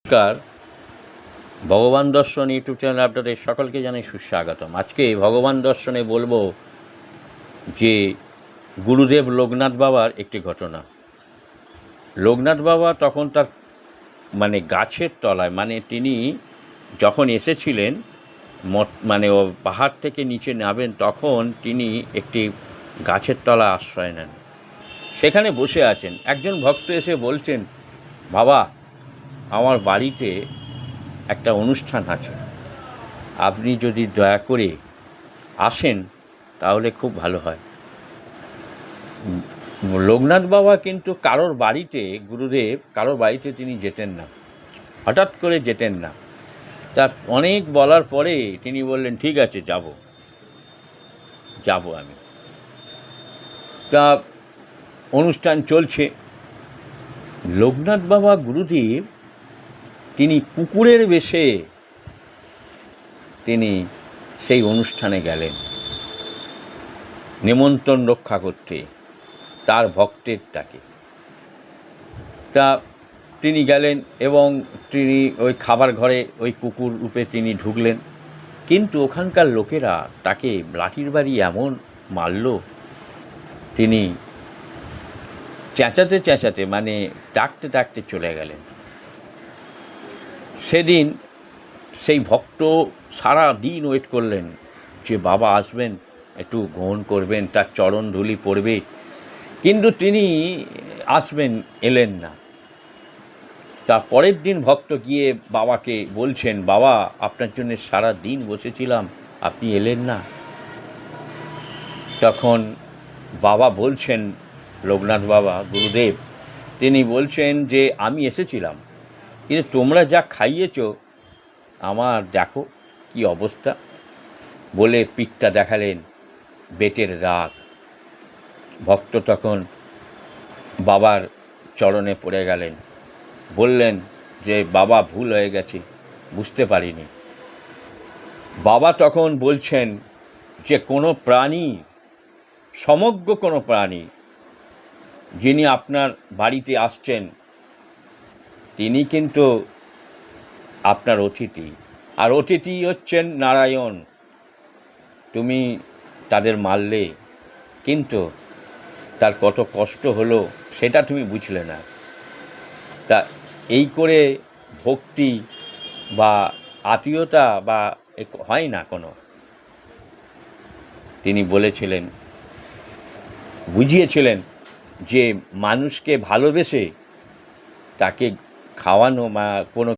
নমস্কার, ভগবান দর্শন ইউটিউব চ্যানেলে আপনাদের সকলকে জানাই সুস্বাগতম। আজকে ভগবান দর্শনে বলবো যে গুরুদেব লোকনাথ বাবার একটি ঘটনা। লোকনাথ বাবা তখন তার গাছের তলায়, তিনি যখন এসেছিলেন ও পাহাড় থেকে নিচে নামেন, তখন তিনি একটি গাছের তলায় আশ্রয় নেন। সেখানে বসে আছেন। একজন ভক্ত এসে বলছেন, বাবা, আমার বাড়িতে একটা অনুষ্ঠান আছে, আপনি যদি দয়া করে আসেন তাহলে খুব ভালো হয়। লোকনাথ বাবা কিন্তু গুরুদেব কারোর বাড়িতে তিনি যেতেন না, হঠাৎ করে যেতেন না। তার অনেক বলার পরে তিনি বললেন, ঠিক আছে, যাব আমি। তা অনুষ্ঠান চলছে। লোকনাথ বাবা গুরুদেব তিনি কুকুরের বেশে তিনি সেই অনুষ্ঠানে গেলেন নিমন্ত্রণ রক্ষা করতে তার ভক্তের ডাকে। তা তিনি গেলেন এবং তিনি ওই খাবার ঘরে ওই কুকুর রূপে তিনি ঢুকলেন। কিন্তু ওখানকার লোকেরা তাকে লাঠির বাড়ি এমন মারল, তিনি চেঁচাতে চেঁচাতে ডাকতে ডাকতে চলে গেলেন। সেদিন সেই ভক্ত সারা দিন ওয়েট করলেন যে বাবা আসবেন, একটু গ্রহণ করবেন, তার চরণ ধুলি পড়বে, কিন্তু তিনি এলেন না। তা পরের দিন ভক্ত গিয়ে বাবাকে বলছেন, বাবা, আপনার জন্য সারা দিন বসেছিলাম, আপনি এলেন না। তখন বাবা বলছেন, লোকনাথ বাবা গুরুদেব তিনি বলছেন যে আমি এসেছিলাম, কিন্তু তোমরা যা খাইয়েছ আমার দেখো কি অবস্থা। বলে পিঠটা দেখালেন, বেতের দাগ। ভক্ত তখন বাবার চরণে পড়ে গেলেন, বললেন যে বাবা, ভুল হয়ে গেছে, বুঝতে পারিনি। বাবা তখন বলছেন যে কোনো প্রাণী, সমগ্র কোনো প্রাণী যিনি আপনার বাড়িতে আসছেন তিনি কিন্তু আপনার অতিথি, আর অতিথি হচ্ছেন নারায়ণ। তুমি তাদের মারলে, কিন্তু তার কত কষ্ট হলো সেটা তুমি বুঝলে না। তা এই করে ভক্তি বা আত্মীয়তা বা হয় না কোনো। তিনি বলেছিলেন, বুঝিয়েছিলেন যে মানুষকে ভালোবেসে তাকে খাওয়ানো বা কোনো